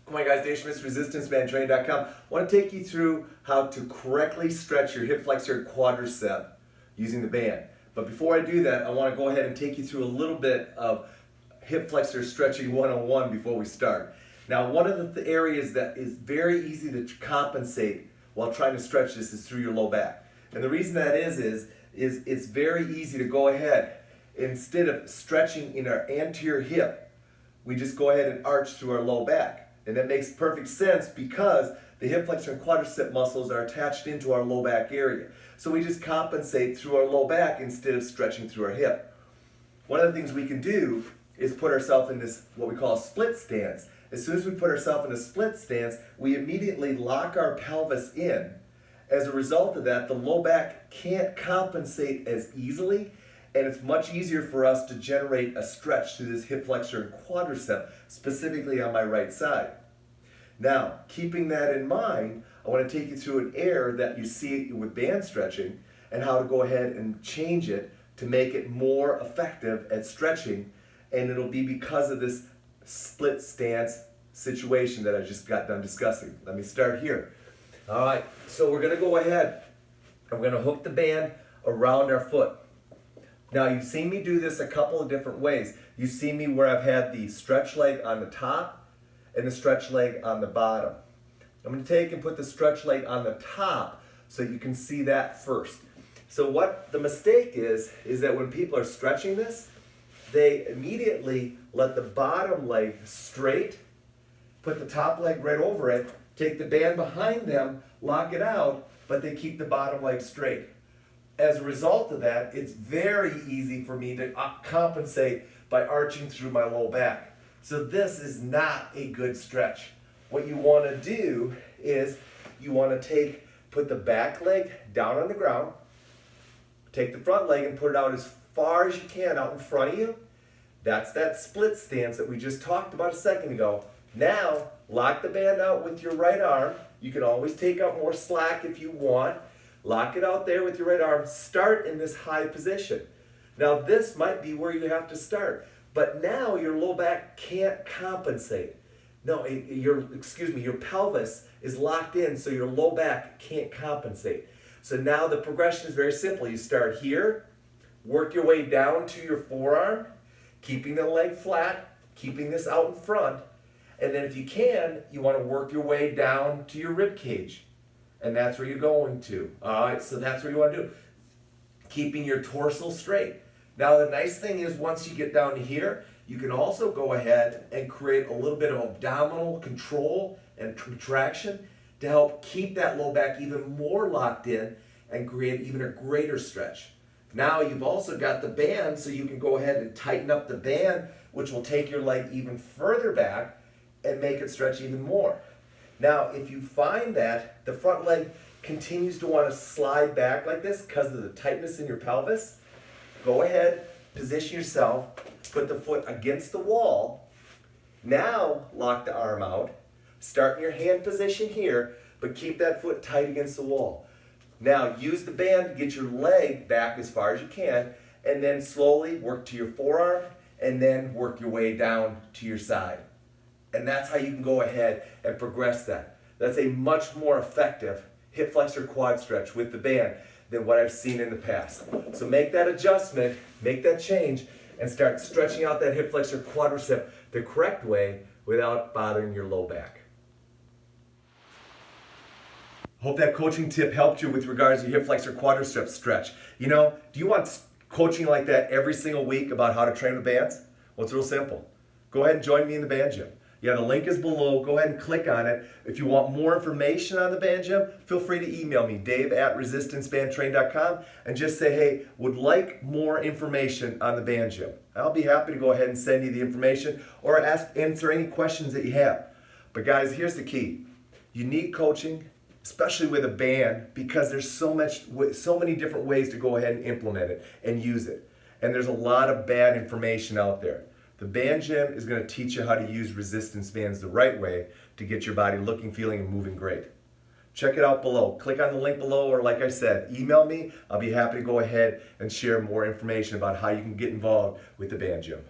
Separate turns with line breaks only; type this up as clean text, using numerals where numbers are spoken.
Come on guys, Dave Schmidt's ResistanceBandTraining.com. I want to take you through how to correctly stretch your hip flexor quadricep using the band. But before I do that, I want to go ahead and take you through a little bit of hip flexor stretching 101 before we start. Now, one of the areas that is very easy to compensate while trying to stretch this is through your low back. And the reason that is it's very easy to go ahead, instead of stretching in our anterior hip, we just go ahead and arch through our low back. And that makes perfect sense because the hip flexor and quadricep muscles are attached into our low back area. So we just compensate through our low back instead of stretching through our hip. One of the things we can do is put ourselves in this, what we call a split stance. As soon as we put ourselves in a split stance, we immediately lock our pelvis in. As a result of that, the low back can't compensate as easily, and it's much easier for us to generate a stretch through this hip flexor and quadricep, specifically on my right side. Now, keeping that in mind, I want to take you through an error that you see with band stretching and how to go ahead and change it to make it more effective at stretching, and it'll be because of this split stance situation that I just got done discussing. Let me start here. All right, so we're going to go ahead and we're going to hook the band around our foot. Now, you've seen me do this a couple of different ways. You've seen me where I've had the stretch leg on the top and the stretch leg on the bottom. I'm going to take and put the stretch leg on the top so you can see that first. So what the mistake is that when people are stretching this, they immediately let the bottom leg straight, put the top leg right over it, take the band behind them, lock it out, but they keep the bottom leg straight. As a result of that, it's very easy for me to compensate by arching through my low back. So this is not a good stretch. What you want to do is you want to put the back leg down on the ground, take the front leg and put it out as far as you can out in front of you. That's that split stance that we just talked about a second ago. Now, lock the band out with your right arm. You can always take out more slack if you want. Lock it out there with your right arm. Start in this high position. Now this might be where you have to start, but now your low back can't compensate. No, your pelvis is locked in, so your low back can't compensate. So now the progression is very simple. You start here, work your way down to your forearm, keeping the leg flat, keeping this out in front, and then if you can, you want to work your way down to your rib cage. And that's where you're going to. All right, so that's what you want to do. Keeping your torso straight. Now the nice thing is once you get down to here, you can also go ahead and create a little bit of abdominal control and contraction to help keep that low back even more locked in and create even a greater stretch. Now you've also got the band, so you can go ahead and tighten up the band, which will take your leg even further back and make it stretch even more. Now, if you find that the front leg continues to want to slide back like this because of the tightness in your pelvis, go ahead, position yourself, put the foot against the wall. Now, lock the arm out. Start in your hand position here, but keep that foot tight against the wall. Now, use the band to get your leg back as far as you can, and then slowly work to your forearm, and then work your way down to your side. And that's how you can go ahead and progress that. That's a much more effective hip flexor quad stretch with the band than what I've seen in the past. So make that adjustment, make that change, and start stretching out that hip flexor quadricep the correct way without bothering your low back. Hope that coaching tip helped you with regards to your hip flexor quadricep stretch. You know, do you want coaching like that every single week about how to train with bands? Well, it's real simple. Go ahead and join me in the band gym. Yeah, the link is below. Go ahead and click on it. If you want more information on the band gym, feel free to email me, dave@resistancebandtraining.com, and just say, hey, would like more information on the band gym. I'll be happy to go ahead and send you the information or answer any questions that you have. But guys, here's the key. You need coaching, especially with a band, because there's so many different ways to go ahead and implement it and use it. And there's a lot of bad information out there. The band gym is going to teach you how to use resistance bands the right way to get your body looking, feeling, and moving great. Check it out below. Click on the link below, or like I said, email me. I'll be happy to go ahead and share more information about how you can get involved with the band gym.